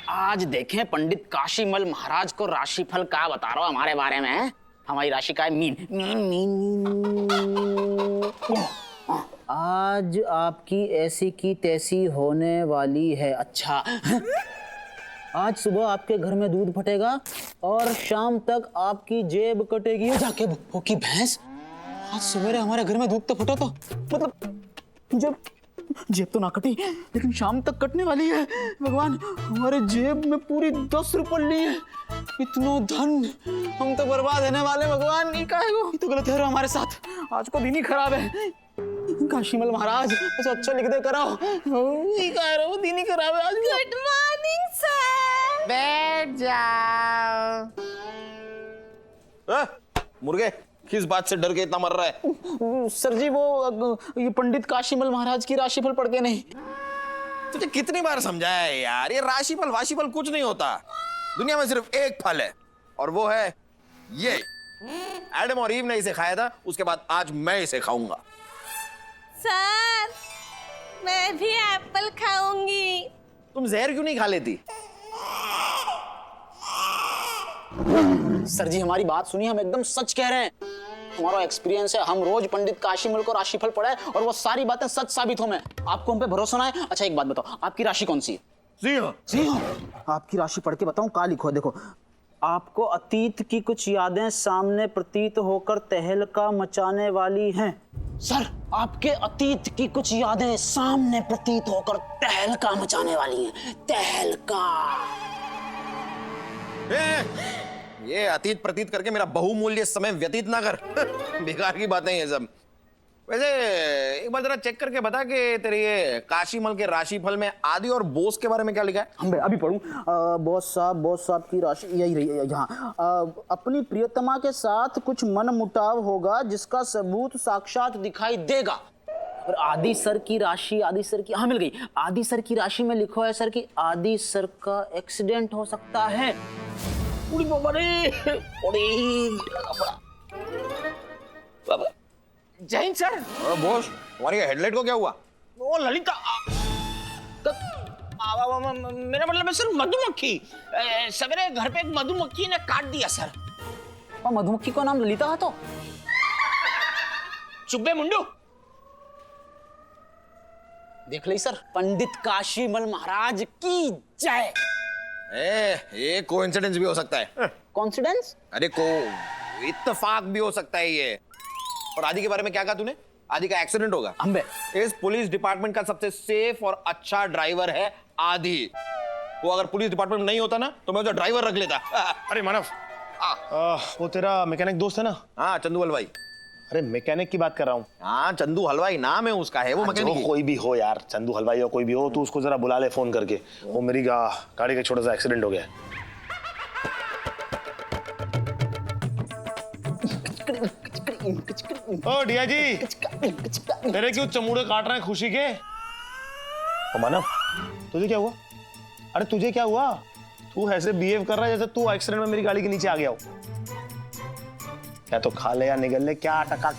आज देखें पंडित काशीमल महाराज को राशिफल क्या बता रहा हूँ हमारे बारे में। हमारी राशि का है मीन। Mean mean mean. आज आपकी ऐसी की तैसी होने वाली है। अच्छा, आज सुबह आपके घर में दूध फटेगा और शाम तक आपकी जेब कटेगी। जाके भूखी भैंस, आज सवेरे हमारे घर में दूध तो फटा, तो मतलब जब जेब तो ना कटी लेकिन शाम तक कटने वाली है। भगवान, हमारे जेब में पूरी 10 रुपये है। इतना धन हम तो बर्बाद होने वाले। भगवान, ये क्या है? ये तो गलत है हमारे साथ। आज को दिन ही खराब है। काशीमल महाराज ऐसा अच्छा लिख दे कराओ। ये कह रहा हूँ, दिन ही खराब है आज। Good morning sir. बैठ जाओ। मुर्गे, किस बात से डर के इतना मर रहा है? सर जी, वो ये पंडित काशीमल महाराज की राशिफल पढ़ के नहीं। तुझे कितनी बार समझाया है यार, ये राशिफल वाशिफल कुछ नहीं होता। दुनिया में सिर्फ एक फल है और वो है ये। एडम और ईव ने इसे खाया था, उसके बाद आज मैं इसे खाऊंगा। सर, मैं भी एप्पल खाऊंगी। तुम जहर क्यों नहीं खा लेती? सर जी, हमारी बात सुनिए, हम एकदम सच कह रहे हैं। हमारा एक्सपीरियंस है, हम रोज पंडित काशीमल को राशिफल पढ़े और वो सारी बातें सच साबित हो। में आपको हम पे भरोसा ना है? अच्छा, एक बात बताओ, आपकी राशि कौन सी है? सिंह। सिंह। आपकी राशि पढ़ के बताऊं, का लिखो देखो। आपको अतीत की कुछ यादें सामने प्रतीत होकर तहलका मचाने वाली हैं। सर, आपके अतीत की कुछ यादें सामने प्रतीत होकर तहलका मचाने वाली हैं। तहलका। ये अतीत प्रतीत करके मेरा बहुमूल्य समय व्यतीत ना कर। बेकार की बातें ये सब। वैसे एक बार जरा चेक करके बता कि तेरे ये काशीमल के राशिफल में आदि और बोस के बारे में क्या लिखा है? हम अभी पढ़ूं। बॉस साहब की राशि यही रही यहाँ। अपनी प्रियतमा के साथ कुछ मनमुटाव होगा जिसका सबूत साक्षात दिखाई देगा। और आदि सर की राशि, आदि सर की, हाँ मिल गई। आदि सर की राशि में लिखो है सर कि आदि सर का एक्सीडेंट हो सकता है। उड़ी बाबा रे, जय हिंद सर। बोस, तुम्हारी हेडलाइट को क्या हुआ? वो ललिता मेरा मतलब है सर मधुमक्खी। सवेरे घर पे एक मधुमक्खी ने काट दिया सर। और मधुमक्खी का नाम ललिता है तो? चुब्बे मुंडू। देख ली सर, पंडित काशीमल महाराज की जय। ये कोइंसिडेंस भी हो सकता है। कॉन्फिडेंस? अरे इत्तेफाक भी हो सकता है ये। और आदि के बारे में क्या कहा तूने? आदि का एक्सीडेंट होगा। अंबे, इस पुलिस डिपार्टमेंट का सबसे सेफ और अच्छा ड्राइवर है आदि। वो अगर पुलिस डिपार्टमेंट में नहीं होता ना तो मैं उसे ड्राइवर रख लेता। अरे मानव, वो तेरा मैकेनिक दोस्त है ना? हाँ, चंदू हलवाई। अरे मैकेनिक की बात कर रहा हूँ। हाँ, चंदू हलवाई नाम है उसका, है वो मैकेनिक। कोई भी हो यार, चंदू हलवाई हो कोई भी हो, तू उसको जरा बुला ले फोन करके। वो मेरी गाड़ी का छोटा सा एक्सीडेंट हो गया है। ओ डिया जी, तेरे क्यों चमूड़े काट रहे हैं खुशी के? ओ मानव, तुझे क्या हुआ? अरे तुझे क्या हुआ? तू ऐसे बिहेव कर रहा है जैसे तू एक्सीडेंट में मेरी गाड़ी के नीचे आ गया हो। या तो खा ले या निगल ले, क्या अटका?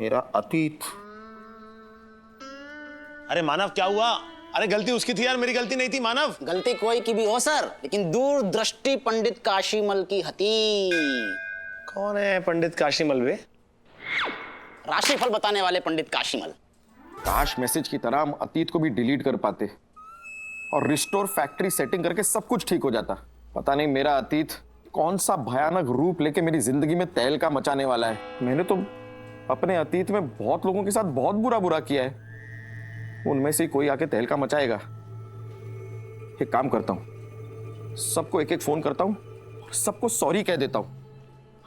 मेरा अतीत। अरे मानव, क्या हुआ? अरे गलती उसकी थी यार, मेरी गलती नहीं थी मानव। गलती कोई की भी हो सर, लेकिन दूरदृष्टि पंडित काशीमल की हती। कौन है पंडित काशीमल बे? राशिफल बताने वाले पंडित काशीमल। काश मैसेज की तरह हम अतीत को भी डिलीट कर पाते और रिस्टोर फैक्ट्री सेटिंग करके सब कुछ ठीक हो जाता। पता नहीं मेरा अतीत कौन सा भयानक रूप लेके मेरी जिंदगी में तहलका मचाने वाला है। मैंने तो अपने अतीत में बहुत लोगों के साथ बहुत बुरा किया है। उनमें से कोई आके तहलका मचाएगा। एक काम करता हूं, सबको एक एक फोन करता हूं, सबको सॉरी कह देता हूं।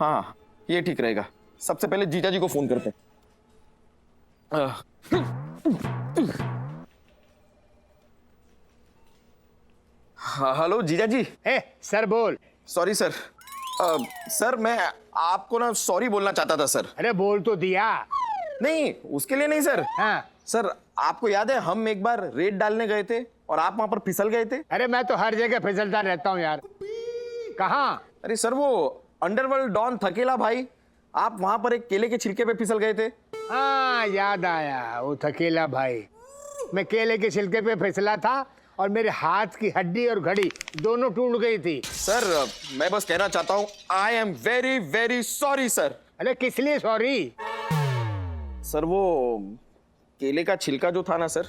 हाँ, ये ठीक रहेगा। सबसे पहले जीजा जी को फोन करते हैं। हेलो जीजा जी। सर बोल। Sorry sir. सर मैं आपको ना सॉरी बोलना चाहता था सर। अरे बोल तो दिया। नहीं, उसके लिए नहीं सर। हाँ। सर आपको याद है हम एक बार रेड डालने गए थे और आप वहां पर फिसल गए थे? अरे मैं तो हर जगह फिसलता रहता हूँ यार। कहाँ? अरे सर वो अंडरवर्ल्ड डॉन थकेला भाई, आप वहां पर एक केले के छिलके पे फिसल गए थे। हाँ याद आया, वो थकेला भाई। मैं केले के छिलके पे फिसला था और मेरे हाथ की हड्डी और घड़ी दोनों टूट गई थी। सर मैं बस कहना चाहता हूँ I am very very sorry sir. अरे किस लिए सॉरी? सर वो केले का छिलका जो था ना सर,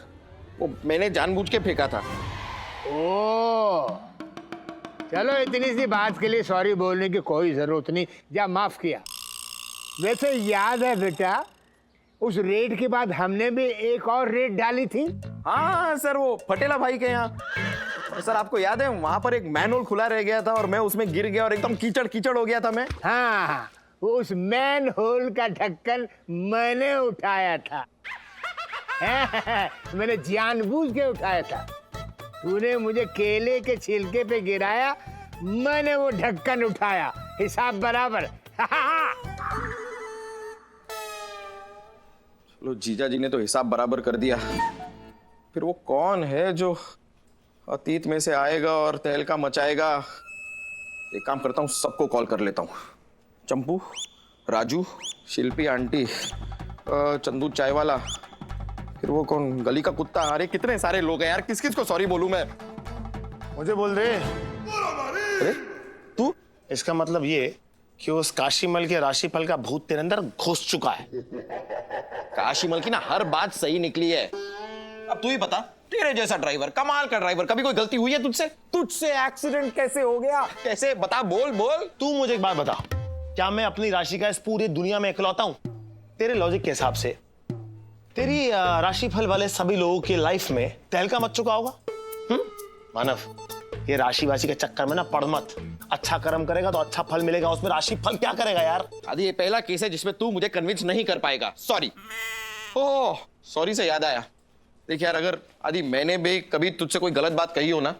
वो मैंने जानबूझ के फेंका था। ओ, चलो इतनी सी बात के लिए सॉरी बोलने की कोई जरूरत नहीं, जा माफ किया। वैसे याद है बेटा, उस रेड के बाद हमने भी एक और रेड डाली थी। हाँ सर, वो पटेला भाई के यहाँ। सर आपको याद है वहां पर एक मैनहोल खुला रह गया था और मैं उसमें गिर गया और एकदम कीचड़ कीचड़ हो गया था मैं। हाँ, उस मैन होल का ढक्कन मैंने उठाया था। मैंने जानबूझ के उठाया था। तूने मुझे केले के छिलके पे गिराया, मैंने वो ढक्कन उठाया। हिसाब बराबर। चलो जीजा जी ने तो हिसाब बराबर कर दिया। फिर वो कौन है जो अतीत में से आएगा और तहलका मचाएगा? एक काम करता हूँ, सबको कॉल कर लेता हूँ। चंपू, राजू, शिल्पी आंटी, चंदू चाय वाला, फिर वो कौन गली का कुत्ता। अरे कितने सारे लोग हैं यार, किस किस को सॉरी बोलूं मैं? मुझे बोल दे। अरे तू? इसका मतलब ये कि उस काशीमल के राशिफल का भूत तेरे अंदर घुस चुका है। काशीमल की ना हर बात सही निकली है। अब तू ही बता, तेरे जैसा ड्राइवर, कमाल का ड्राइवर, कभी कोई गलती हुई है तुझसे? तुझसे एक्सीडेंट कैसे हो गया? कैसे? बता, बोल बोल। तू मुझे एक बात बता, क्या मैं अपनी राशि का इस पूरी दुनिया में इकलौता हूं? तेरे लॉजिक के हिसाब से तेरी राशिफल वाले सभी लोगों की लाइफ में तहलका मच चुका होगा। मानव, ये राशि वाशी के चक्कर में ना पड़ मत। अच्छा कर्म करेगा तो अच्छा फल मिलेगा, उसमें राशिफल क्या करेगा यार? आदि ये पहला केस है जिसमें तू मुझे कन्विंस नहीं कर पाएगा। सॉरी। ओह सॉरी से याद आया, देख यार, अगर आदि मैंने भी कभी तुझसे कोई गलत बात कही हो ना,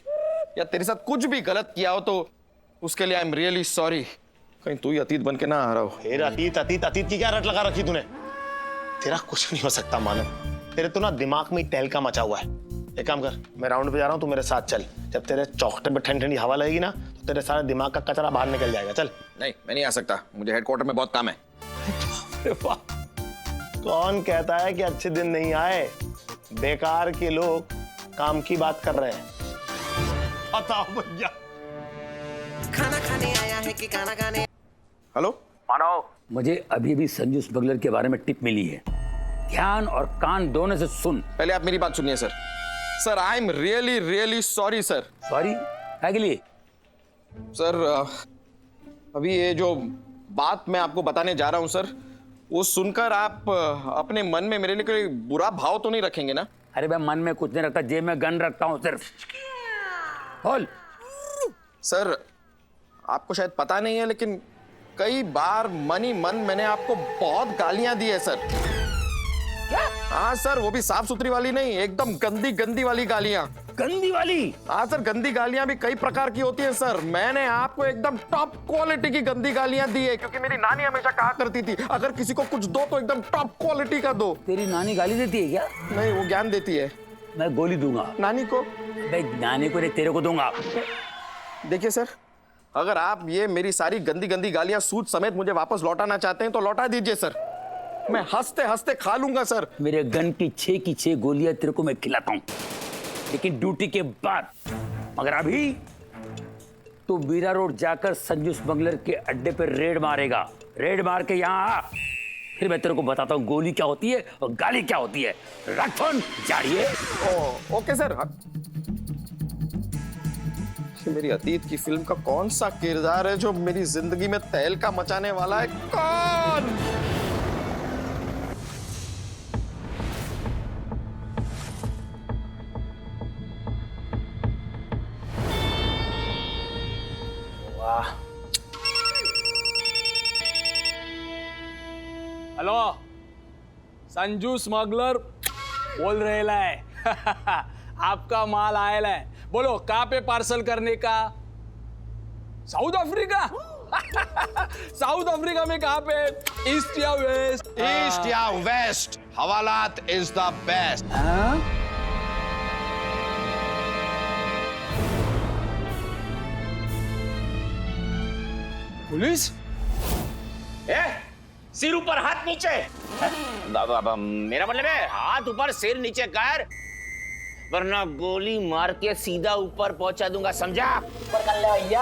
या तेरे साथ कुछ भी गलत किया हो, तो उसके लिए आई एम रियली सॉरी। कहीं तू ही अतीत बन के ना आ रहा हो। फिर अतीत अतीत अतीत की क्या रट लगा रखी तूने? तेरा कुछ नहीं हो सकता मानव, तेरे तो ना दिमाग में ही तहलका मचा हुआ है। एक काम कर, मैं राउंड पे जा रहा हूँ, तू मेरे साथ चल। जब तेरे चौखटे पे ठंडी ठंडी हवा लगेगी ना, तो तेरे सारे दिमाग का कचरा बाहर निकल जाएगा। चल। नहीं, मैं नहीं आ सकता, मुझे हेडक्वार्टर में बहुत काम है। कौन कहता है कि अच्छे दिन नहीं आए? बेकार के लोग काम की बात कर रहे हैं। बताओ भैया। खाना खाने आया है कि खाना खाने? हेलो मानव, मुझे अभी भी संजू स्मगलर के बारे में टिप मिली है। ध्यान और कान दोनों से सुन। पहले आप मेरी बात सुनिए sir. Sir I am really really sorry sir. Sorry क्या के लिए? सर अभी ये जो बात मैं आपको बताने जा रहा हूं सर, वो सुनकर आप अपने मन में मेरे लिए कोई बुरा भाव तो नहीं रखेंगे ना? अरे मैं मन में कुछ नहीं रखता, जेब में गन रखता हूँ सिर्फ। बोल। सर आपको शायद पता नहीं है, लेकिन कई बार मन ही मन मैंने आपको बहुत गालियां दी है सर। क्या? हाँ सर, वो भी साफ सुथरी वाली नहीं, एकदम गंदी गंदी वाली गालियां। गंदी वाली? हाँ सर, गंदी गालियां भी कई प्रकार की होती है सर। मैंने आपको एकदम टॉप क्वालिटी की गंदी गालियां दी है, क्योंकि मेरी नानी हमेशा कहा करती थी, अगर किसी को कुछ दो तो एकदम टॉप क्वालिटी का दो। तेरी नानी गाली देती है क्या? नहीं, वो ज्ञान देती है। मैं गोली दूंगा नानी को? भाई नानी को नहीं, तेरे को दूंगा। देखिए सर, अगर आप ये मेरी सारी गंदी गंदी गालियां सूद समेत मुझे वापस लौटाना चाहते हैं तो लौटा दीजिए सर, मैं हंसते हंसते खा लूंगा सर। मेरे गन की 6 की 6 गोलियां तेरे को मैं खिलाता हूं, लेकिन ड्यूटी के बाद। मगर अभी तू बीरा रोड जाकर संजू स्मगलर के अड्डे पे रेड मारेगा। रेड मार के यहाँ आ, फिर मैं तेरे को बताता हूँ गोली क्या होती है और गाली क्या होती है। रख फोन, जाड़िए। Okay sir. मेरी अतीत की फिल्म का कौन सा किरदार है जो मेरी जिंदगी में तहलका मचाने वाला है? कौन? वाह। हेलो, संजू स्मगलर बोल रहेला है। आपका माल आयला है, बोलो कहाँ पे पार्सल करने का? South Africa? साउथ अफ्रीका में कहाँ पे? ईस्ट या वेस्ट? ईस्ट या वेस्ट, हवालात इज द बेस्ट। पुलिस? सिर ऊपर हाथ नीचे। मेरा मतलब है हाथ ऊपर सिर नीचे कर। वरना गोली मार के सीधा ऊपर पहुंचा दूंगा, समझा? ऊपर कर ले भैया,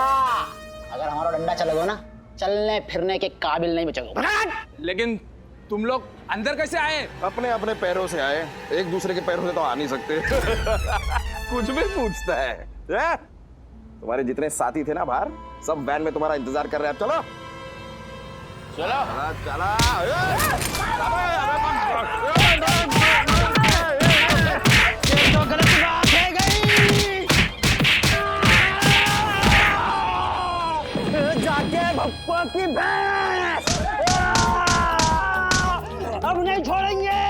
अगर हमारा डंडा चलेगा ना चलने फिरने के काबिल नहीं बचेगा। लेकिन तुम लोग अंदर कैसे आए? अपने अपने पैरों से आए, एक दूसरे के पैरों से तो आ नहीं सकते। कुछ भी पूछता है। तुम्हारे जितने साथी थे ना बाहर, सब वैन में तुम्हारा इंतजार कर रहे हैं। अब चलो चलो चला। तो गलत बात है गई। जाके भप्पा की भैंस, अब नहीं छोड़ेंगे।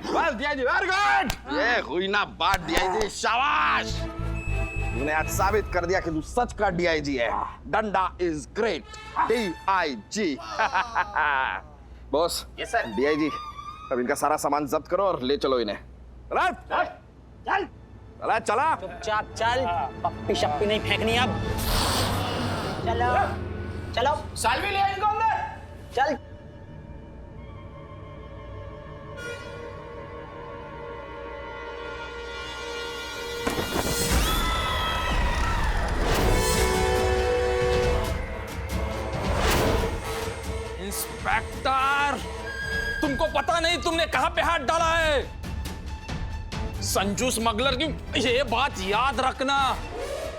बस डीआईजी, वेरी गुड। ये हुई ना बात डीआईजी, शाबाश। तूने आज साबित कर दिया कि तू सच का डीआईजी है। डंडा is great, DIG. Boss, yes sir. DIG, अब इनका सारा सामान जब्त करो और ले चलो इन्हें। चल चला चला। चुपचाप चल, पप्पी शप्पी नहीं फेंकनी अब। चलो चलो सालवी ले इनको अंदर। चल। इंस्पेक्टर, तुमको पता नहीं तुमने कहां पे हाथ डाला है? संजू स्मगलर की ये बात याद रखना,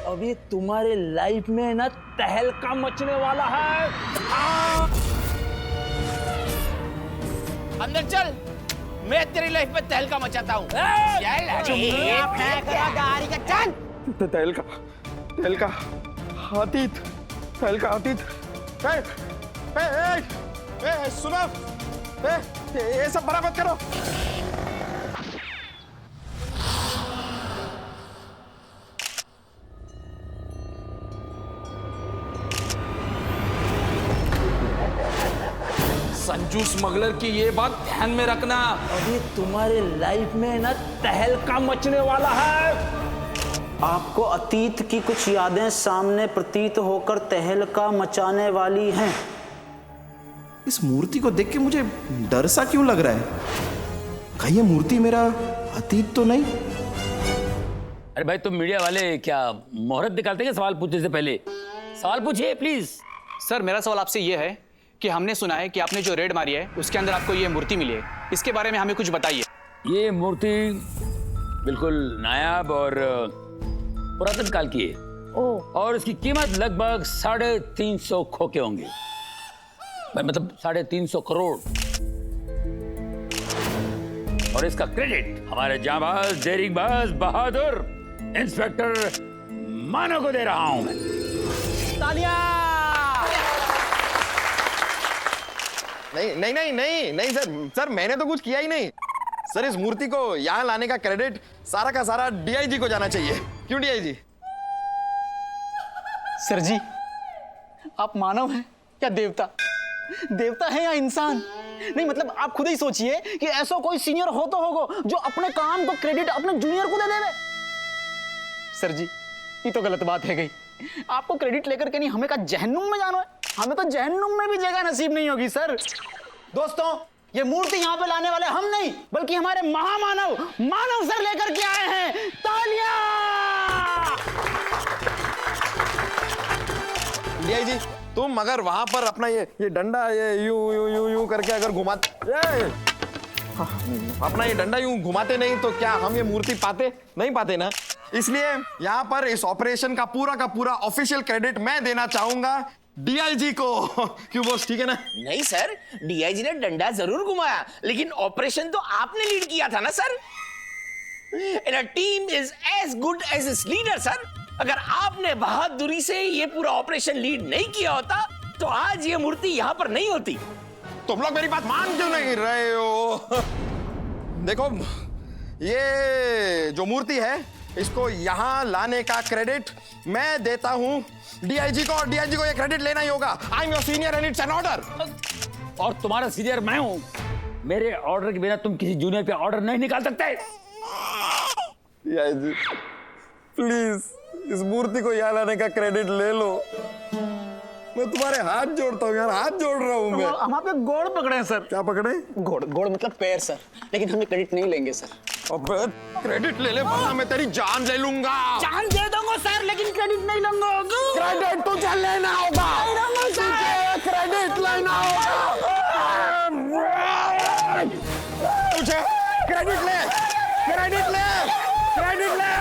अभी तुम्हारे लाइफ में ना तहलका मचने वाला है। अंदर चल, मैं तेरी लाइफ में तहलका मचाता हूँ। गाड़ी का चल। तहलका अतीत, तहलका अतीत। सुनो, ये सब बराबर करो। संजू स्मगलर की ये बात ध्यान में रखना, अभी तुम्हारे लाइफ में ना तहलका मचने वाला है। आपको अतीत की कुछ यादें सामने प्रतीत होकर तहलका मचाने वाली हैं। इस मूर्ति को देख के मुझे डर सा क्यों लग रहा है? कहीं ये मूर्ति मेरा अतीत तो नहीं? अरे भाई, तुम मीडिया वाले क्या मोहरत निकालते हैं सवाल पूछने से पहले? सवाल पूछिए प्लीज। सर, मेरा सवाल आपसे ये है कि हमने सुना है कि आपने जो रेड मारी है उसके अंदर आपको ये मूर्ति मिली है, इसके बारे में हमें कुछ बताइए। ये मूर्ति बिल्कुल नायाब और पुरातन काल की है। और इसकी कीमत लगभग 350 खोखे होंगे, मतलब 350 करोड़। और इसका क्रेडिट हमारे जांबाज, डेरिंगबाज, बहादुर इंस्पेक्टर मानो को दे रहा हूं मैं। तालियां। नहीं सर, मैंने तो कुछ किया ही नहीं। सर, इस मूर्ति को यहाँ लाने का क्रेडिट सारा का सारा डीआईजी को जाना चाहिए। क्यों डीआईजी? सर जी, आप मानव हैं या देवता? देवता है या इंसान? नहीं मतलब आप खुद ही सोचिए कि ऐसा कोई सीनियर हो तो होगा जो अपने काम को क्रेडिट अपने जूनियर को दे देवे। सर जी, ये तो गलत बात है गई। आपको क्रेडिट लेकर के नहीं, हमें का जहन्नुम में जाना है। हमें तो जहन्नुम में भी जगह नसीब नहीं होगी सर। दोस्तों, ये मूर्ति यहाँ पे लाने वाले हम नहीं बल्कि हमारे महामानव मानव सर लेकर के आए हैं। तालियां। डीआईजी, तुम अगर वहां पर अपना ये डंडा यूं करके अगर अपना ये डंडा यूं घुमाते नहीं तो क्या हम ये मूर्ति नहीं पाते ना? इसलिए यहाँ पर इस ऑपरेशन का पूरा ऑफिशियल क्रेडिट मैं देना चाहूंगा डीआईजी को। क्यों बॉस, ठीक है ना? नहीं सर, डीआईजी ने डंडा जरूर घुमाया, लेकिन ऑपरेशन तो आपने लीड किया था ना sir. And a team is as good as its leader, sir. अगर आपने बहादुरी से ये पूरा ऑपरेशन लीड नहीं किया होता तो आज ये मूर्ति यहाँ पर नहीं होती। तुम लोग मेरी बात मान क्यों नहीं रहे हो? देखो, ये जो मूर्ति है इसको यहाँ लाने का क्रेडिट मैं देता हूँ डीआईजी को, और डीआईजी को ये क्रेडिट लेना ही होगा। I am your senior and it's an order. और तुम्हारा सीनियर मैं हूं। मेरे ऑर्डर के बिना तुम किसी जूनियर पे ऑर्डर नहीं निकाल सकते। प्लीज इस मूर्ति को यहाँ लाने का क्रेडिट ले लो। मैं तुम्हारे हाथ जोड़ता हूँ यार, हाथ जोड़ रहा हूँ मैं। हम आपके गोड़ पकड़े हैं सर। क्या पकड़े? गोड़ गोड़ मतलब पैर सर, लेकिन हम क्रेडिट नहीं लेंगे सर। अबे क्रेडिट ले ले वरना मैं तेरी जान ले लूंगा। जान दे दूंगा सर, लेकिन क्रेडिट नहीं लूंगा। क्रेडिट तुझे लेना होगा, तुझे क्रेडिट लेना होगा, तुझे क्रेडिट ले, क्रेडिट ले, क्रेडिट ले।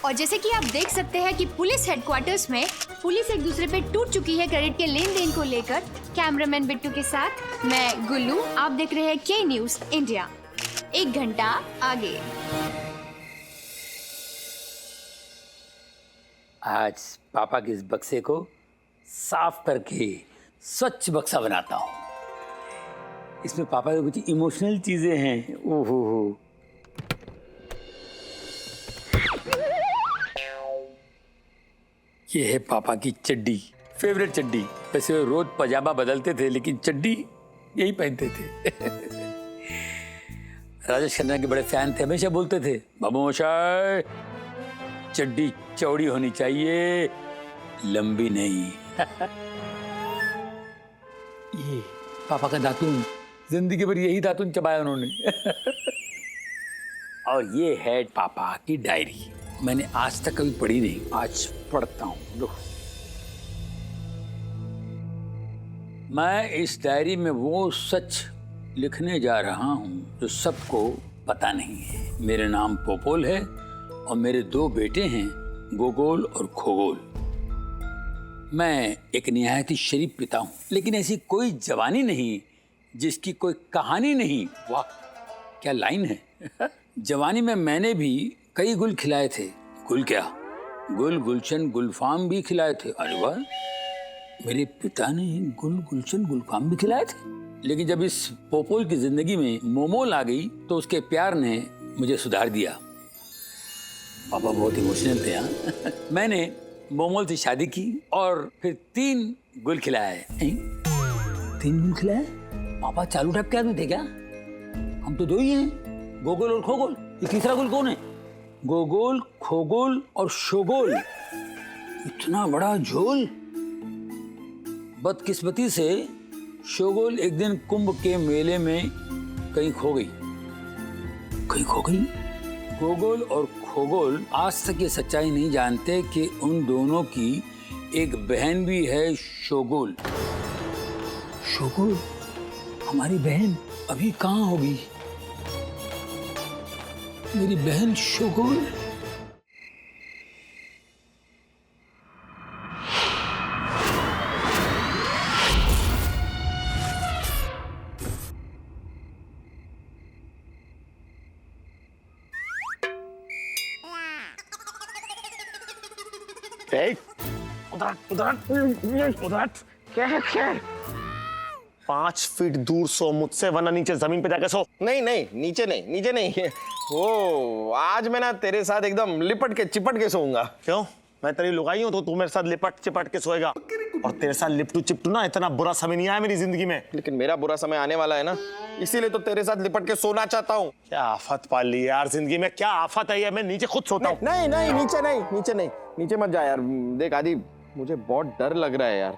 और जैसे कि आप देख सकते हैं कि पुलिस हेडक्वार्टर्स में पुलिस एक दूसरे पे टूट चुकी है क्रेडिट के लेन देन को लेकर। कैमरामैन बिट्टू के साथ मैं गुल्लू, आप देख रहे हैं के न्यूज इंडिया। 1 घंटा आगे। आज पापा के इस बक्से को साफ करके स्वच्छ बक्सा बनाता हूँ। इसमें पापा की कुछ इमोशनल चीजें हैं। ओहो, ये है पापा की चड्डी, फेवरेट चड्डी। वैसे वो रोज पजामा बदलते थे, लेकिन चड्डी यही पहनते थे। राजेश खन्ना के बड़े फैन थे, हमेशा बोलते थे बाबू मोशाय चड्डी चौड़ी होनी चाहिए, लंबी नहीं। ये पापा का दातुन, जिंदगी भर यही दातुन चबाया उन्होंने। और ये है पापा की डायरी। मैंने आज तक कभी पढ़ी नहीं, आज पढ़ता हूं। लो, मैं इस डायरी में वो सच लिखने जा रहा हूं जो सबको पता नहीं है। मेरा नाम पोपोल है और मेरे 2 बेटे हैं, गोगोल और खोगोल। मैं एक निहायत ही शरीफ पिता हूं, लेकिन ऐसी कोई जवानी नहीं जिसकी कोई कहानी नहीं। वाह क्या लाइन है। जवानी में मैंने भी कई गुल खिलाए थे। गुल क्या, गुल गुलशन गुलफाम भी खिलाए थे। अरे वाह, मेरे पिता ने गुल गुलशन गुलफाम भी खिलाए थे। लेकिन जब इस पोपोल की जिंदगी में मोमोल आ गई तो उसके प्यार ने मुझे सुधार दिया। पापा बहुत इमोशनल थे। हाँ। मैंने मोमोल से शादी की और फिर 3 गुल खिलाए। 3 गुल खिलाए? पापा चालू टाइप के आदमी थे क्या? हम तो 2 ही हैं, गोगोल और खोगोल। ये तीसरा गुल कौन है? गोगोल, खोगोल और शोगोल। इतना बड़ा झोल। बदकिस्मती से शोगोल एक दिन कुंभ के मेले में कहीं खो गई। गोगोल और खोगोल आज तक ये सच्चाई नहीं जानते कि उन दोनों की एक बहन भी है, शोगोल। शोगोल हमारी बहन अभी कहाँ होगी? मेरी बहन शोगोल। उधर क्या है? 5 फीट दूर सो मुझसे, वरना नीचे जमीन पे जाके सो। नहीं नहीं, नीचे नहीं। वो आज मैं ना तेरे साथ एकदम लिपट के चिपट के सोऊंगा। क्यों? मैं तेरी लुगाई हूं तो तू मेरे साथ लिपट चिपट के सोएगा। और तेरे साथ लिपटू चिपटू ना इतना बुरा समय नहीं आया मेरी जिंदगी में। लेकिन मेरा बुरा समय आने वाला है ना, इसीलिए तो तेरे साथ लिपट के सोना चाहता हूँ। क्या आफत पाल ली यार जिंदगी में, क्या आफत है ये। मैं नीचे खुद सोता हूँ। नहीं, नीचे मत जा यार। देख आदि, मुझे बहुत डर लग रहा है यार।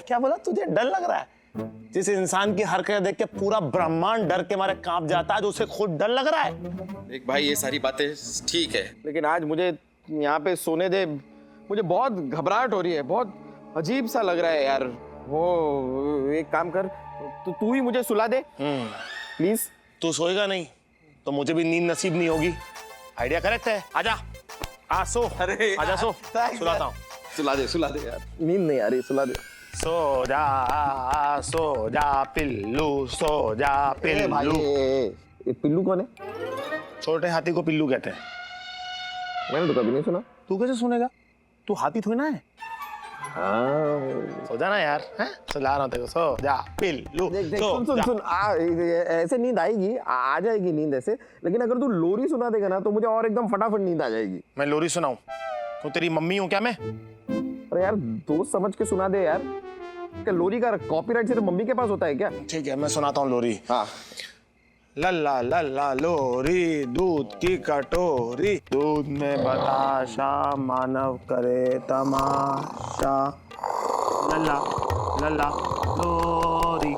क्या बोला? तुझे डर लग रहा है? जिस इंसान की हरकत देख के पूरा ब्रह्मांड डर के मारे कांप जाता है, जो उसे खुद डर लग रहा है। देख भाई, ये सारी बातें ठीक है, लेकिन आज मुझे यहाँ पे सोने दे। मुझे बहुत घबराहट हो रही है, बहुत अजीब सा लग रहा है यार। वो एक काम कर, तू ही मुझे सुला दे प्लीज। तू सोएगा नहीं तो मुझे भी नींद नसीब नहीं होगी। आइडिया करेक्ट है। आजा, आ सो। अरे आजा सो, सुलाता हूँ। सुला दे यार, नींद नहीं आ रही, सुला दे। सो जा पिल्लू, सो जा पिल्लू। ये पिल्लू कौन है? छोटे हाथी को पिल्लू कहते हैं। मैंने तो कभी नहीं सुना। तू कैसे सुनेगा? तू हाथी थोड़ी ना है। सो जा ना यार, हैं? सुला रहा हूं तेरे को। सो जा पिल्लू। देख, सुन, ऐसे नींद आएगी, आ जाएगी नींद ऐसे। लेकिन अगर तू लोरी सुना देगा ना तो मुझे और एकदम फटाफट नींद आ जाएगी। मैं लोरी सुनाऊं? तो तेरी मम्मी हूं क्या मैं? अरे यार, दोस्त समझ के सुना दे यार। क्या लोरी का कॉपीराइट सिर्फ मम्मी के पास होता है क्या? ठीक है, मैं सुनाता हूँ लोरी। हाँ। लल्ला लल्ला लोरी दूध की कटोरी, दूध में बताशा मानव करे तमाशा, लल्ला लल्ला लोरी।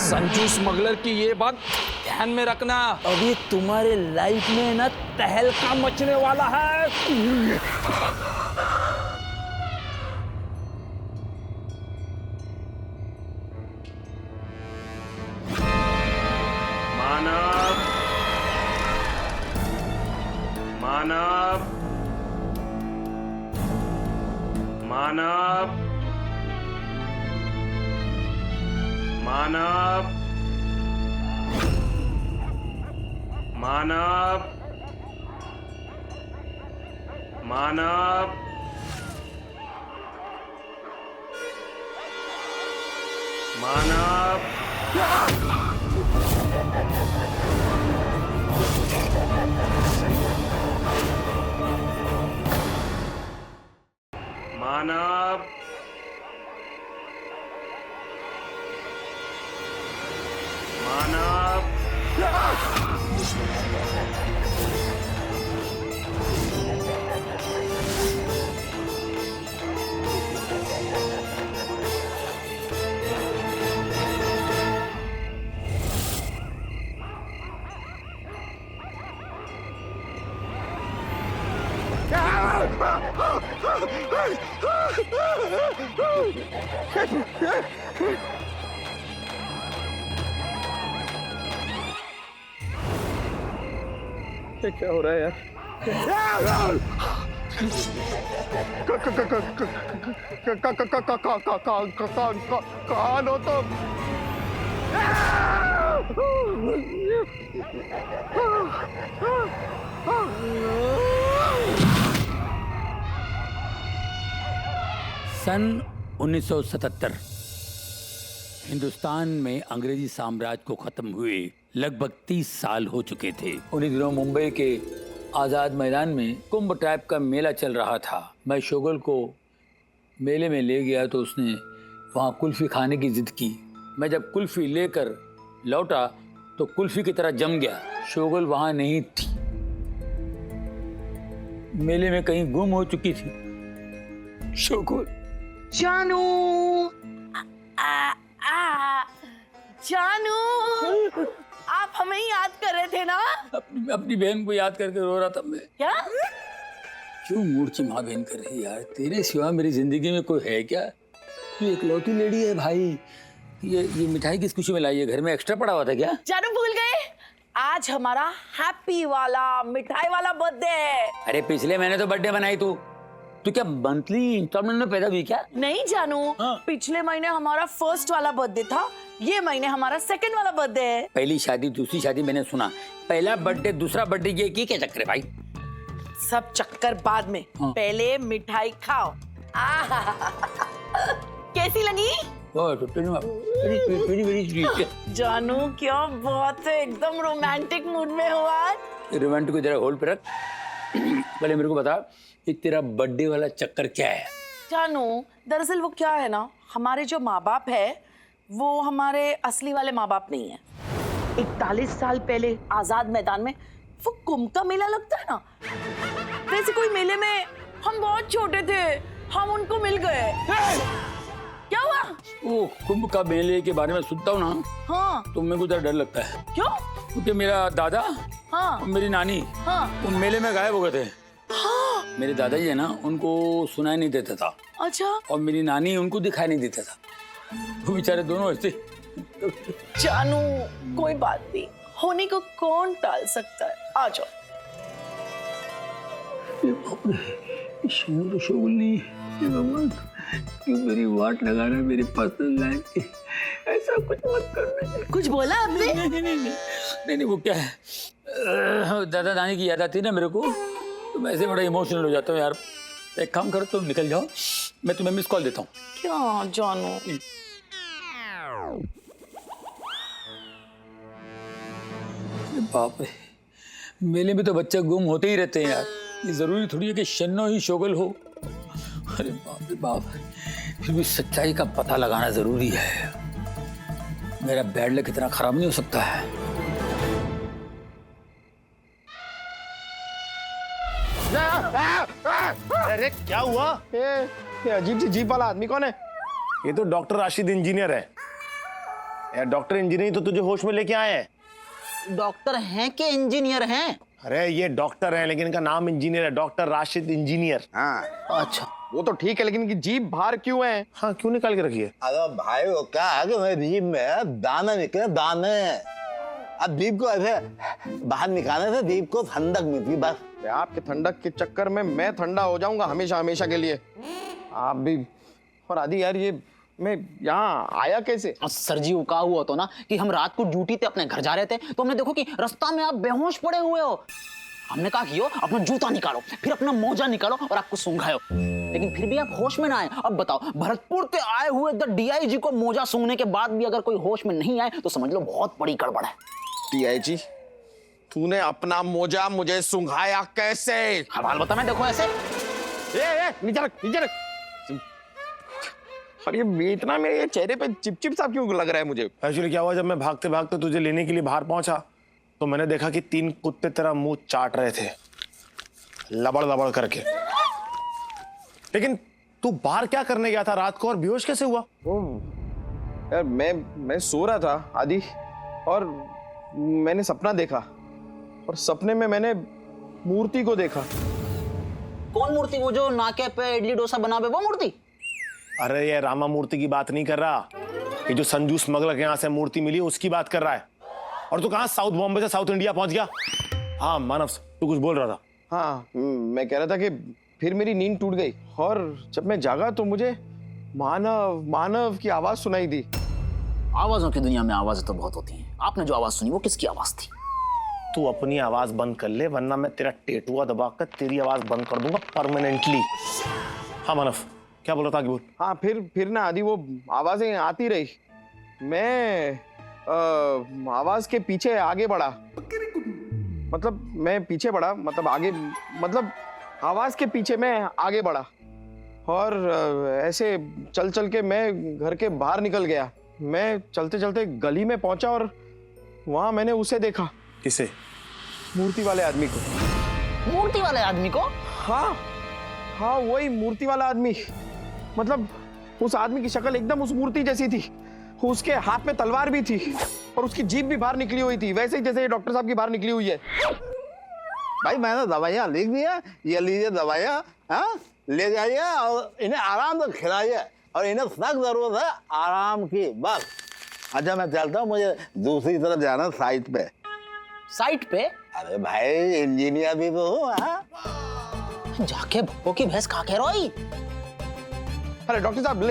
संजू स्मगलर की ये बात ध्यान में रखना, अभी तुम्हारे लाइफ में ना तहलका मचने वाला है। मानव मानव मानव मानव मानव मानव मानव मानव मानव ये क्या हो रहा है यार? कौन हो तुम? सन 1977 हिंदुस्तान में अंग्रेजी साम्राज्य को खत्म हुए लगभग 30 साल हो चुके थे। उन्हीं दिनों मुंबई के आज़ाद मैदान में कुंभ टाइप का मेला चल रहा था। मैं शोगल को मेले में ले गया तो उसने वहाँ कुल्फ़ी खाने की जिद की। मैं जब कुल्फ़ी लेकर लौटा तो कुल्फ़ी की तरह जम गया। शोगल वहाँ नहीं थी, मेले में कहीं गुम हो चुकी थी। शोगल जानू, जानू, आप हमें याद कर रहे थे ना? अपनी बहन को याद करके रो रहा था मैं। क्या? क्यों मूड की माँ बहन कर रही है यार? तेरे सिवा मेरी जिंदगी में कोई है क्या? तू इकलौती लेडी है भाई। ये मिठाई किस खुशी में लाई है? घर में एक्स्ट्रा पड़ा हुआ था क्या? जानू भूल गए? आज हमारा हैप्पी वाला मिठाई वाला बर्थडे है। अरे पिछले महीने तो बर्थडे बनाई तू क्या मंथली इंस्टॉलमेंट में पैदा हुई क्या? नहीं जानू, पिछले महीने हमारा फर्स्ट वाला बर्थडे था, ये महीने हमारा सेकंड वाला बर्थडे है। पहली शादी दूसरी शादी मैंने सुना, पहला बर्थडे दूसरा बर्थडे ये क्या चक्कर है भाई? सब चक्कर बाद में, पहले मिठाई खाओ। कैसी लगी? जानू क्या बात है, एकदम रोमांटिक मूड में हुआ। रोमांटिक को जरा होल्ड पे रख। पहले मेरे को बता कि तेरा बर्थडे वाला चक्कर क्या है? जानू दरअसल वो क्या है ना, हमारे जो माँ बाप है वो हमारे असली वाले माँ बाप नहीं है। 41 साल पहले आजाद मैदान में वो कुंभ का मेला लगता है ना, वैसे कोई मेले में हम बहुत छोटे थे, हम उनको मिल गए। क्या हुआ? वो कुंभ का मेले के बारे में सुनता हूँ ना, हाँ, तो मेरे को जरा डर लगता है। क्यों? क्योंकि मेरा दादा हाँ, और मेरी नानी हाँ, उन मेले में गायब हो गए थे। हाँ, मेरे दादाजी है ना, उनको सुनाई नहीं देता था। अच्छा। और मेरी नानी उनको दिखाई नहीं देता था। वो बेचारे दोनों ऐसे। जानू कोई बात नहीं, होने को कौन टाल सकता है। आ जाओ। शोगल नहीं, भगवान क्यों मेरी वाट लगाना मेरी पर्सनल लाइफ की? ऐसा कुछ मत करना। कुछ बोला आपने? नहीं वो क्या है, दादा दादी की याद आती है ना मेरे को, तो मैं ऐसे बड़ा इमोशनल हो जाता हूँ यार। एक काम करो, तुम निकल जाओ, मैं तुम्हें मिस कॉल देता हूँ। क्या जानू? बाप रे, मेले में तो बच्चे गुम होते ही रहते हैं यार, ये जरूरी थोड़ी है कि शन्नो ही शोगल हो। अरे बाप रे बाप, फिर भी सच्चाई का पता लगाना जरूरी है। मेरा बैड लक इतना खराब नहीं हो सकता है। अरे क्या हुआ? ये अजीब सी जीप वाला आदमी कौन है? ये तो डॉक्टर राशिद इंजीनियर है यार। डॉक्टर इंजीनियर तो तुझे होश में लेके आए हैं। डॉक्टर हैं कि इंजीनियर हैं? अरे ये डॉक्टर है लेकिन इनका नाम इंजीनियर है, डॉक्टर राशिद इंजीनियर। हाँ अच्छा, वो तो ठीक है, लेकिन इनकी जीप बाहर क्यों है? हाँ, क्यों निकाल के रखी है? अरे भाई वो क्या है कि मेरी जीप में दाने निकले, दाने। अब जीप को ऐसे बाहर निकालने से जीप को ठंडक मिलती बस। आपके ठंडक के चक्कर में मैं ठंडा हो जाऊंगा हमेशा हमेशा के लिए। आप भी। और आदि यार, ये मैं यहाँ आया कैसे? सर जी वो कहा हुआ तो ना कि हम रात को ड्यूटी पे अपने घर जा रहे थे, तो हमने देखो कि रास्ता में आप बेहोश पड़े हुए हो। हमने कहा कि अपना जूता निकालो, फिर अपना मोजा निकालो और आपको सूंघाओ, लेकिन फिर भी आप होश में ना आए। अब बताओ, भरतपुर से आए हुए द डीआईजी को मोजा सूंघने के बाद भी अगर कोई होश में नहीं आए तो समझ लो बहुत बड़ी गड़बड़ है। डीआईजी, तूने अपना मोजा मुझे सूंघाया कैसे? हवाल बता, मैं देखो ऐसे। नीचे रख, नीचे रख। और ये इतना मेरे चेहरे पे चिपचिप सा क्यों लग रहा है मुझे? एक्चुअली क्या हुआ, जब मैं भागते भागते तुझे लेने के लिए बाहर पहुंचा तो मैंने देखा कि 3 कुत्ते तेरा मुंह चाट रहे थे लबड़ लबड़ करके। लेकिन तू बाहर क्या करने गया था रात को और बेहोश कैसे हुआ? यार मैं सो रहा था आदि, और मैंने सपना देखा, और सपने में मैंने मूर्ति को देखा। कौन मूर्ति? वो जो नाके पे इडली डोसा बनावे वो मूर्ति? अरे ये रामा मूर्ति की बात नहीं कर रहा, ये जो संजू स्मगलर के यहाँ से मूर्ति मिली उसकी बात कर रहा है। और तू कहाँ साउथ बॉम्बे से साउथ इंडिया पहुंच गया? हाँ मानव, तू कुछ बोल रहा था। हाँ, मैं कह रहा था कि फिर मेरी नींद टूट गई, और जब मैं जागा तो मुझे मानव मानव की आवाज सुनाई दी। आवाजों की दुनिया में आवाजें तो बहुत होती हैं। आपने जो आवाज सुनी वो किसकी आवाज थी? तू अपनी आवाज बंद कर ले, वरना मैं तेरा टेटुआ दबाकर तेरी आवाज बंद कर दूंगा परमानेंटली। हाँ मानव, क्या बोल रहा था? आगे बोल। हाँ, फिर ना आदि वो आवाजें आती रही। मैं आवाज के पीछे आगे बढ़ा, मतलब मैं पीछे बढ़ा, मतलब आगे, मतलब आवाज के पीछे मैं आगे बढ़ा, और ऐसे चल चल के मैं घर के बाहर निकल गया। मैं चलते चलते गली में पहुंचा और वहां मैंने उसे देखा। किसे? मूर्ति वाले आदमी को। मूर्ति वाले आदमी को? हाँ हाँ, वही मूर्ति वाला आदमी। मतलब उस आदमी की शक्ल एकदम उस मूर्ति जैसी थी। उसके हाथ में तलवार भी थी और उसकी जीभ भी बाहर निकली हुई थी, वैसे ही जैसे डॉक्टर साहब की बाहर निकली हुई है। भाई मैंने दवाइयाँ लिख दी है, ये लीजिए दवाइयाँ, हाँ ले जाइए और इन्हें आराम से खिलाइए, और इन्हें सख्त जरूरत है आराम की, बस। अच्छा मैं चलता हूँ, मुझे दूसरी तरफ जाना साइट पे। साइट पे? अरे भाई इंजीनियर भी तो हूँ। जाके भक्को की भैंस खा के रोई। अरे डॉक्टर साहब,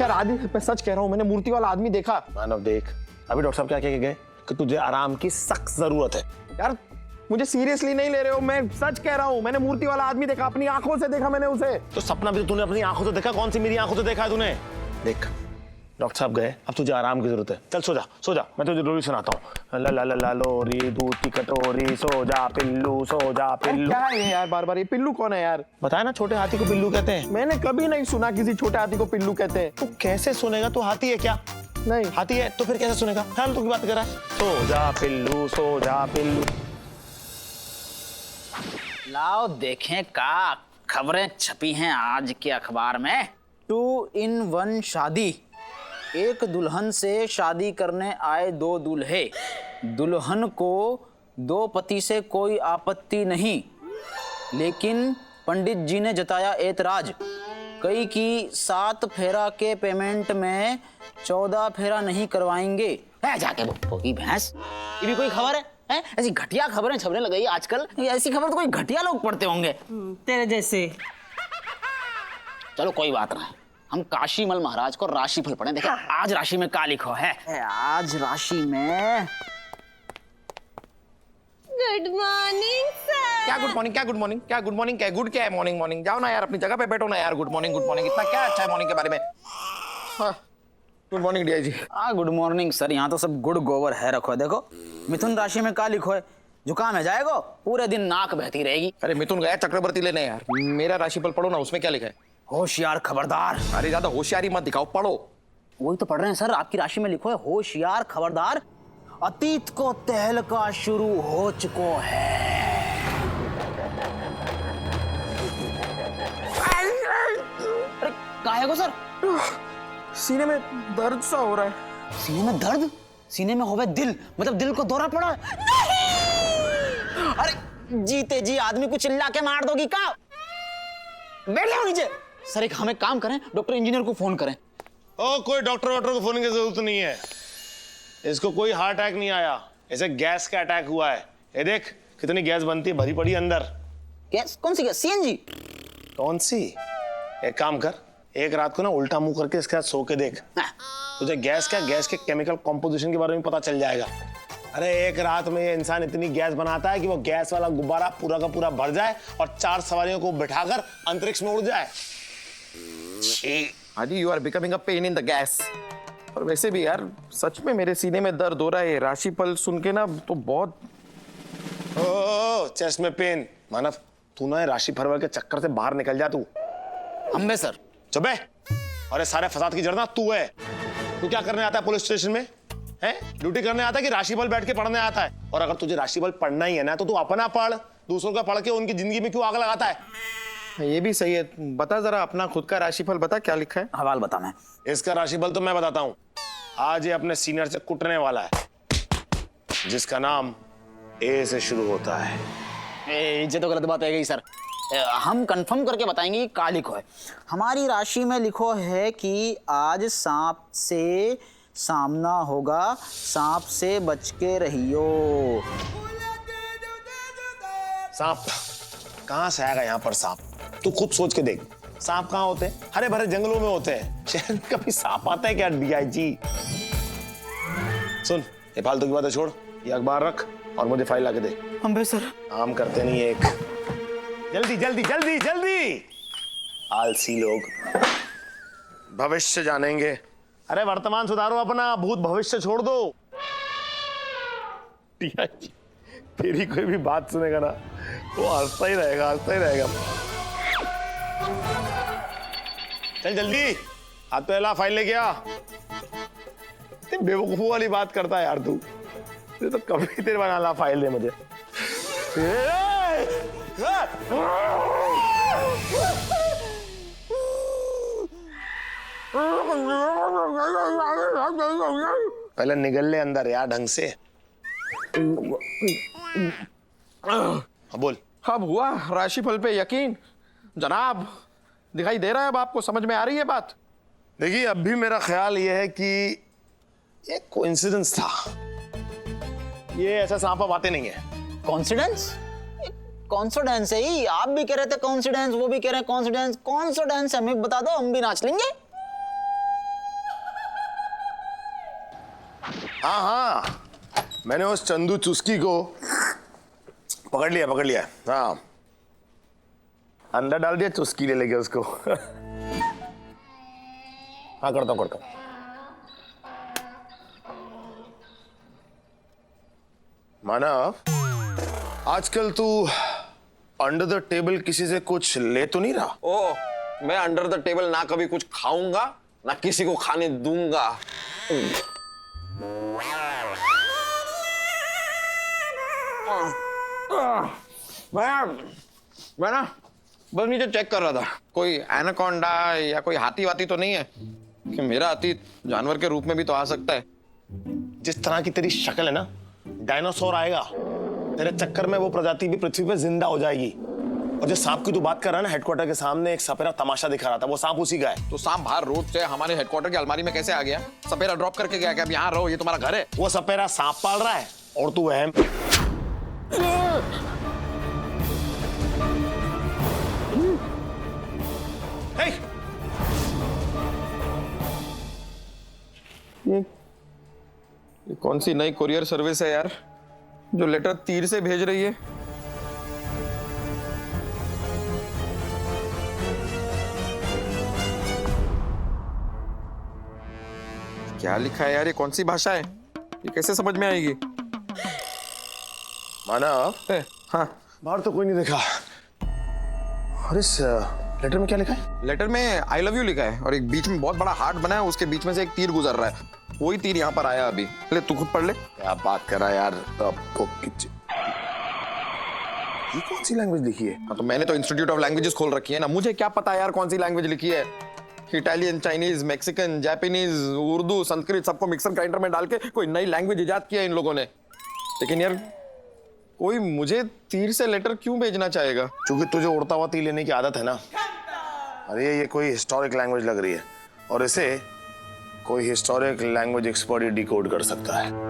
यार आदि मैं सच कह रहा हूँ, मैंने मूर्ति वाला आदमी देखा। मानव देख, अभी डॉक्टर साहब क्या कह के गए कि तुझे आराम की सख्त जरूरत है। यार मुझे सीरियसली नहीं ले रहे हो, मैं सच कह रहा हूँ, मैंने मूर्ति वाला आदमी देखा, अपनी आंखों से देखा मैंने उसे। तो सपना भी तो तूने अपनी आंखों से देखा? कौन सी मेरी आंखों से देखा है तूने? देख डॉक्टर साहब गए, अब तुझे आराम की जरूरत है। चल सो जा, सो जा, मैं तुझे लोरी सुनाता हूँ। ला ला ला ला लोरी दूध की कटोरी, सो जा पिल्लू, सो जा पिल्लू। क्या है ये यार, बार बार ये पिल्लू कौन है यार? बताया ना, छोटे हाथी को पिल्लू कहते हैं। मैंने कभी नहीं सुना किसी छोटे हाथी को पिल्लू कहते हैं। तू कैसे सुनेगा? तू हाथी है क्या? नहीं हाथी है तो फिर कैसे सुनेगा? हाँ तू की बात कर रहा है। सो जा पिल्लू, सो जा पिल्लू। लाओ देखें का खबरें छपी हैं आज के अखबार में। 2 in 1 शादी। एक दुल्हन से शादी करने आए 2 दूल्हे। दुल्हन को 2 पति से कोई आपत्ति नहीं, लेकिन पंडित जी ने जताया एतराज। कई की 7 फेरा के पेमेंट में 14 फेरा नहीं करवाएंगे। जाके भक्को की भैंस, ये भी कोई खबर है? ऐसी घटिया खबरें छपने लगी आजकल। ऐसी खबर तो कोई घटिया लोग पढ़ते होंगे तेरे जैसे। चलो कोई बात नहीं, हम काशीमल महाराज को राशिफल पढ़े। देखो आज राशि में क्या लिखो है। आज राशि में गुड मॉर्निंग सर। क्या गुड मॉर्निंग, क्या गुड मॉर्निंग, क्या गुड मॉर्निंग, क्या गुड क्या है मॉर्निंग मॉर्निंग? जाओ ना यार अपनी जगह पे बैठो ना यार। गुड मॉर्निंग इतना क्या अच्छा है मॉर्निंग के बारे में? Good morning DIG. Good morning sir. यहाँ तो सब गुड़ गोबर है रखो। देखो मिथुन राशि में क्या लिखो है? जुकाम है जाएगा, पूरे दिन नाक बहती रहेगी। अरे मिथुन गया चक्रवर्ती लेने यार। मेरा राशिफल पढ़ो ना, उसमें क्या लिखा है? होशियार खबरदार। अरे ज्यादा होशियारी मत दिखाओ, पढ़ो। वही तो पढ़ रहे हैं सर, आपकी राशि में लिखो है होशियार खबरदार, अतीत को तहलका शुरू हो चुको है। अरे काहे को सर? सीने में दर्द सा हो रहा है। सीने में दर्द? सीने में होवे दिल, मतलब दिल को दौरा पड़ा? अरे जीते जी आदमी को चिल्ला के मार दोगी का? बैठ जाओ नीचे। सर एक हमें काम करें, डॉक्टर इंजीनियर को फोन करें। कोई डॉक्टर को फोन की जरूरत नहीं है। इसको कोई हार्ट अटैक नहीं आया, इसे गैस का अटैक हुआ है। ये देख कितनी गैस बनती है, भरी पड़ी अंदर। गैस? कौन सी गैस? सीएनजी? कौन सी? एक काम कर, एक रात को ना उल्टा मुंह करके इसके साथ सो के देख। तुझे गैस के केमिकल कॉम्पोजिशन के बारे में पता चल जाएगा। अरे एक रात में ये इंसान इतनी गैस बनाता है कि वो गैस वाला गुब्बारा पूरा का पूरा भर जाए और 4 सवारियों को बिठाकर अंतरिक्ष में उड़ जाए। Haji you are becoming a pain in the gas. और वैसे भी यार सच में मेरे सीने में दर्द हो रहा है। राशिफल सुन के ना तो बहुत चेस्ट में पेन। मानव तू ना राशि फरवल के चक्कर से बाहर निकल जा। तू अम्बे सर चुप है। और सारे फसाद की जड़ ना तू है। तू क्या करने आता है पुलिस स्टेशन में? है ड्यूटी करने आता है कि राशिफल बैठ के पढ़ने आता है? और अगर तुझे राशिफल पढ़ना ही है ना तो तू अपना पढ़, दूसरों का पढ़ के उनकी जिंदगी में क्यों आग लगाता है? ये भी सही है। बता जरा अपना खुद का राशिफल बता, क्या लिखा है? हवाल बता। मैं इसका राशिफल तो मैं बताता हूँ। आज ये अपने सीनियर से कुटने वाला है जिसका नाम ए से शुरू होता है। ये तो गलत बात है गई सर। हम कंफर्म करके बताएंगे कि क्या लिखो है। हमारी राशि में लिखो है कि आज सांप से सामना होगा, सांप से बच के रहियो। सांप कहां से आएगा यहाँ पर सांप? तू खुद सोच के देख, सांप कहाँ होते हैं? हरे भरे जंगलों में होते हैं। शहर में कभी सांप आता है क्या डीआईजी? सुन ये फालतू की बातें छोड़, ये अखबार रख और मुझे फाइल लाके दे। अम्बे सर काम करते नहीं एक। जल्दी जल्दी जल्दी जल्दी। आलसी लोग भविष्य जानेंगे। अरे वर्तमान सुधारो अपना, भूत भविष्य छोड़ दो। तेरी कोई भी बात सुनेगा ना वो हंसता ही रहेगा, हंसता ही रहेगा। चल जल्दी हाथ तो हिला, फाइल लेके आ। बेवकूफों वाली बात करता है यार तू। तो कभी तेरे बना ला फाइल दे मुझे। पहले निकल ले अंदर यार ढंग से। बोल। अब हुआ राशिफल पे यकीन जनाब? दिखाई दे रहा है अब आपको? समझ में आ रही है बात? देखिए अब भी मेरा ख्याल ये है कि ये कोइंसिडेंस था। ये ऐसा सांपा बातें नहीं है। कॉन्सिडेंस? कॉन्सिडेंस है ही। आप भी कह रहे थे कॉन्सिडेंस, वो भी कह रहे हैं कॉन्सिडेंस। कॉन्सिडेंस हमें बता दो, हम भी नाच लेंगे। हाँ हाँ मैंने उस चंदू चुस्की को पकड़ लिया। हाँ अंदर डाल दिया, चुस्की ले लेके उसको। हाँ करता हूँ। मानव आजकल तू अंडर द टेबल किसी से कुछ ले तो नहीं रहा? ओ मैं अंडर द टेबल ना कभी कुछ खाऊंगा ना किसी को खाने दूंगा। मैं ना बस नीचे चेक कर रहा था कोई एनाकोंडा या कोई हाथी वाती तो नहीं है कि मेरा अतीत जानवर के रूप में भी तो आ सकता है। जिस तरह की तेरी शक्ल है ना, डायनासोर आएगा तेरे चक्कर में, वो प्रजाति भी पृथ्वी पे जिंदा हो जाएगी। और जो सांप की तू बात कर रहा है ना, हेडक्वार्टर के सामने एक सपेरा तमाशा दिखा रहा था, वो सांप उसी का है। तो सांप बाहर रोड से हमारे हेडक्वार्टर की अलमारी में कैसे आ गया? सपेरा ड्रॉप करके गया कि अब यहाँ रहो, ये तुम्हारा घर है? वो सपेरा सांप पाल रहा है और तू वहम। ये कौन सी नई कुरियर सर्विस है यार जो लेटर तीर से भेज रही है? क्या लिखा है यार? ये कौन सी भाषा है? ये कैसे समझ में आएगी? मानव, हाँ, बाहर तो कोई नहीं देखा। और इस लेटर में क्या लिखा है? लेटर में आई लव यू लिखा है और एक बीच में बहुत बड़ा हार्ट बना है, उसके बीच में से एक तीर गुजर रहा है। वही तीर यहाँ पर आया अभी। ले तू खुद पढ़ ले। क्या बात कर रहा है यार? आपको ये कौन सी लैंग्वेज लिखी है? हाँ, तो मैंने तो इंस्टीट्यूट ऑफ लैंग्वेजेस खोल रखी है ना, मुझे क्या पता यार कौन सी लैंग्वेज लिखी है। Italian, Chinese, Mexican, Japanese, Urdu, Sanskrit सबको मिक्सर ग्राइंडर में डाल के कोई नई लैंग्वेज इजाद किया इन लोगों ने। लेकिन यार कोई मुझे तीर से लेटर क्यों भेजना चाहेगा? क्योंकि तुझे उड़ता हुआ तीर लेने की आदत है ना। अरे ये कोई हिस्टोरिक लैंग्वेज लग रही है और इसे कोई हिस्टोरिक लैंग्वेज एक्सपर्ट ही डिकोड कर सकता है।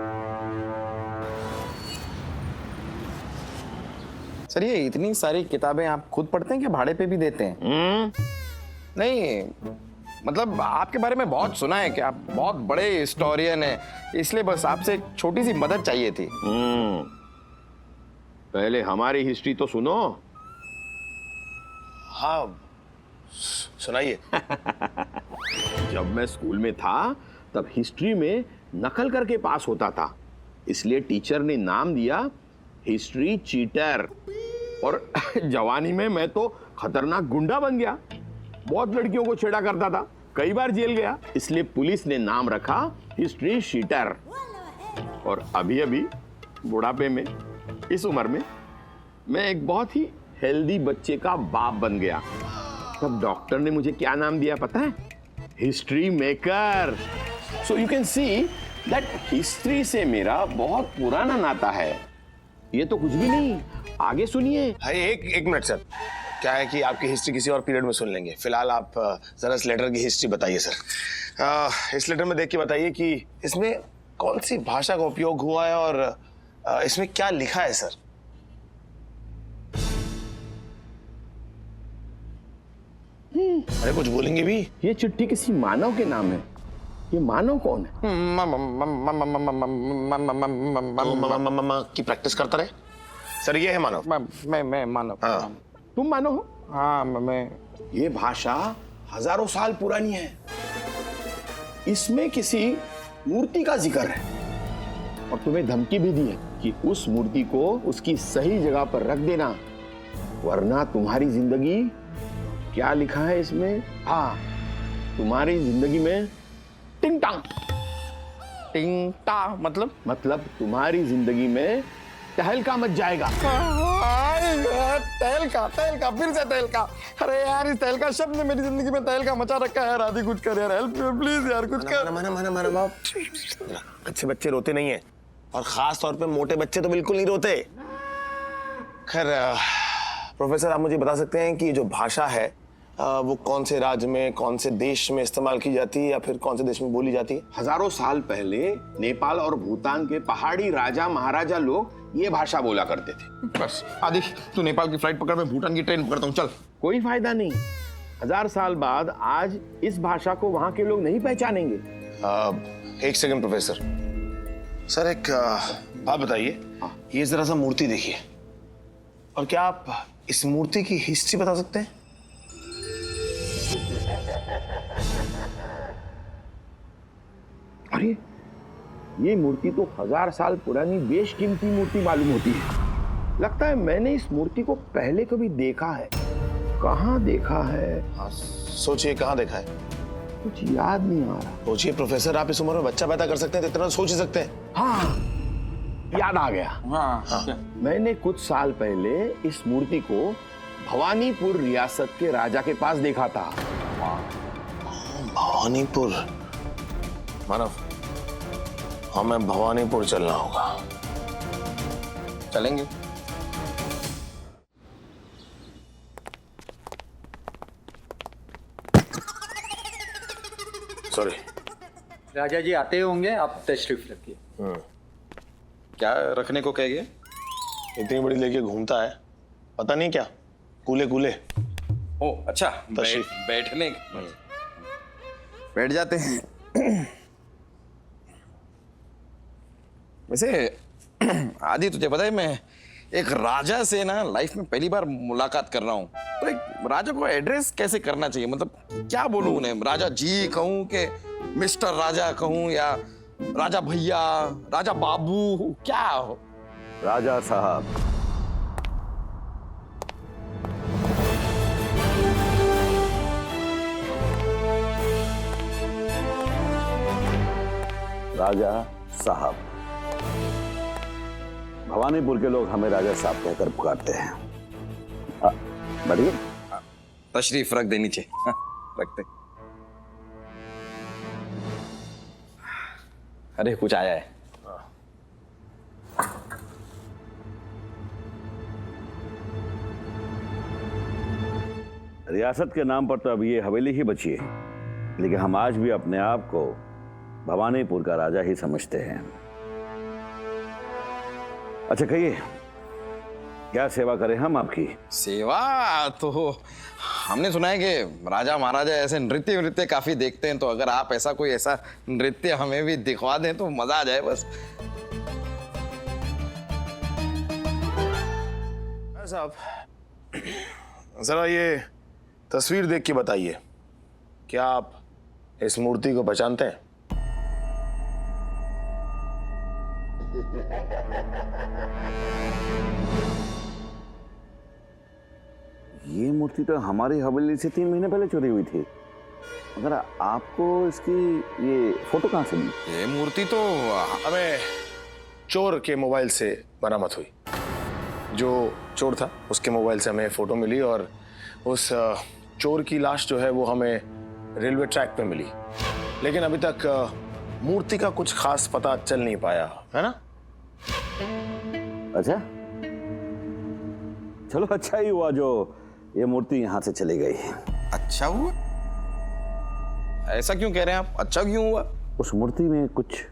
सर ये इतनी सारी किताबें आप खुद पढ़ते हैं कि भाड़े पे भी देते हैं? नहीं, मतलब आपके बारे में बहुत सुना है कि आप बहुत बड़े हिस्टोरियन हैं, इसलिए बस आपसे एक छोटी सी मदद चाहिए थी। पहले हमारी हिस्ट्री तो सुनो। हाँ सुनाइए। जब मैं स्कूल में था तब हिस्ट्री में नकल करके पास होता था, इसलिए टीचर ने नाम दिया हिस्ट्री चीटर। और जवानी में मैं तो खतरनाक गुंडा बन गया, बहुत लड़कियों को छेड़ा करता था, कई बार जेल गया, इसलिए पुलिस ने नाम रखा हिस्ट्री शीटर। और अभी अभी बुढ़ापे में, इस उम्र में मैं एक बहुत ही हेल्दी बच्चे का बाप बन गया। तब डॉक्टर ने मुझे क्या नाम दिया पता है? History maker. So you can see that history से मेरा बहुत पुराना नाता है। ये तो कुछ भी नहीं, आगे सुनिए। एक मिनट सर, क्या है कि आपकी हिस्ट्री किसी और पीरियड में सुन लेंगे। फिलहाल आप जरा इस लेटर की हिस्ट्री बताइए सर। इस लेटर में देख के बताइए कि इसमें कौन सी भाषा का उपयोग हुआ है और इसमें क्या लिखा है सर। अरे कुछ बोलेंगे भी? ये चिट्ठी किसी मानव के नाम है। ये मानव कौन है? की प्रैक्टिस करता रहे सर। ये है मानव। मैं मानव। हाँ। तुम मानव हो? हाँ मैं। ये भाषा हजारों साल पुरानी है। इसमें किसी मूर्ति का जिक्र है और तुम्हें धमकी भी दी है कि उस मूर्ति को उसकी सही जगह पर रख देना, वरना तुम्हारी जिंदगी, क्या लिखा है इसमें? हाँ, तुम्हारी जिंदगी में टिंग टांग। टिंग टा मतलब तुम्हारी जिंदगी में तहलका मच जाएगा। तहलका फिर से तहलका। अरे यार इस तहलका शब्द ने मेरी जिंदगी में तहलका मचा रखा है यार। आदि कुछ कर यार, हेल्प प्लीज यार, कुछ कर। माना बाप, अच्छे बच्चे रोते नहीं है और खास तौर पे मोटे बच्चे तो बिल्कुल नहीं रोते। खैर प्रोफेसर, आप मुझे बता सकते हैं कि जो भाषा है वो कौन से राज्य में, कौन से देश में इस्तेमाल की जाती है या फिर कौन से देश में बोली जाती है? हजारों साल पहले नेपाल और भूटान के पहाड़ी राजा महाराजा लोग ये भाषा बोला करते थे। बस आदि, तू नेपाल की फ्लाइट पकड़, मैं भूटान की ट्रेन पकड़ता हूँ, चल। कोई फायदा नहीं, 1000 साल बाद आज इस भाषा को वहां के लोग नहीं पहचानेंगे। एक सेकंड प्रोफेसर। सर एक बात बताइए, ये जरा सा मूर्ति देखिए और क्या आप इस मूर्ति की हिस्ट्री बता सकते हैं? अरे ये मूर्ति तो 1000 साल पुरानी बेशकीमती मूर्ति मालूम होती है। लगता है मैंने इस मूर्ति को पहले कभी देखा है। कहाँ देखा है? हाँ, सोचिए कहाँ देखा है? कुछ याद नहीं आ रहा। सोचिए प्रोफेसर, आप इस उम्र में बच्चा पैदा कर सकते हैं तो इतना सोच ही सकते हैं। हाँ, याद आ गया। हाँ। मैंने कुछ साल पहले इस मूर्ति को भवानीपुर रियासत के राजा के पास देखा था। भवानीपुर? मानव, हमें भवानीपुर चलना होगा। चलेंगे। सॉरी। राजा जी आते होंगे, आप तशरीफ रखिए। क्या रखने को कह गए? इतनी बड़ी लेके घूमता है, पता नहीं क्या कूले कूले। ओ अच्छा, तशरीफ। बैठने बैठ जाते हैं। वैसे आदि, तुझे पता है मैं एक राजा से ना लाइफ में पहली बार मुलाकात कर रहा हूँ, तो एक राजा को एड्रेस कैसे करना चाहिए? मतलब क्या बोलूं उन्हें? राजा जी कहूं कि मिस्टर राजा कहूं या राजा भैया, राजा बाबू, क्या हो? राजा साहब। राजा साहब। भवानीपुर के लोग हमें राजा साहब कहकर पुकारते हैं। बढ़िए, तशरीफ रख दे नीचे। रखते। अरे कुछ आया है। रियासत के नाम पर तो अब ये हवेली ही बची है, लेकिन हम आज भी अपने आप को भवानीपुर का राजा ही समझते हैं। अच्छा कहिए, क्या सेवा करें हम आपकी? सेवा तो हमने सुना है कि राजा महाराजा ऐसे नृत्य काफी देखते हैं, तो अगर आप ऐसा कोई ऐसा नृत्य हमें भी दिखवा दें तो मजा आ जाए बस। साहब जरा ये तस्वीर देख के बताइए, क्या आप इस मूर्ति को पहचानते हैं? ये मूर्ति तो हमारी हवेली से 3 महीने पहले चोरी हुई थी, मगर आपको इसकी ये फोटो कहां से मिली? ये मूर्ति तो हमें चोर के मोबाइल से बरामद हुई। जो चोर था उसके मोबाइल से हमें फोटो मिली और उस चोर की लाश जो है वो हमें रेलवे ट्रैक पे मिली, लेकिन अभी तक मूर्ति का कुछ खास पता चल नहीं पाया, है ना? अच्छा, चलो अच्छा ही हुआ जो ये मूर्ति यहाँ से चली गई। अच्छा हुआ? ऐसा क्यों कह रहे हैं आप? अच्छा क्यों हुआ? उस मूर्ति में कुछ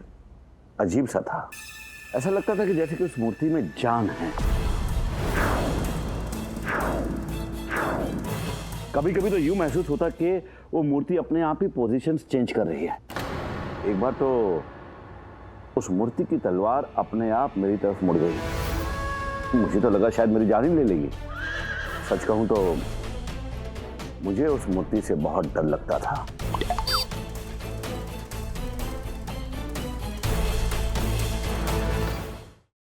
अजीब सा था। ऐसा लगता था कि जैसे कि उस मूर्ति में जान है। कभी कभी तो यूं महसूस होता कि वो मूर्ति अपने आप ही पोजीशंस चेंज कर रही है। एक बार तो उस मूर्ति की तलवार अपने आप मेरी तरफ मुड़ गई। मुझे तो लगा शायद मेरी जान ही ले लेगी। सच कहूं तो मुझे उस मूर्ति से बहुत डर लगता था।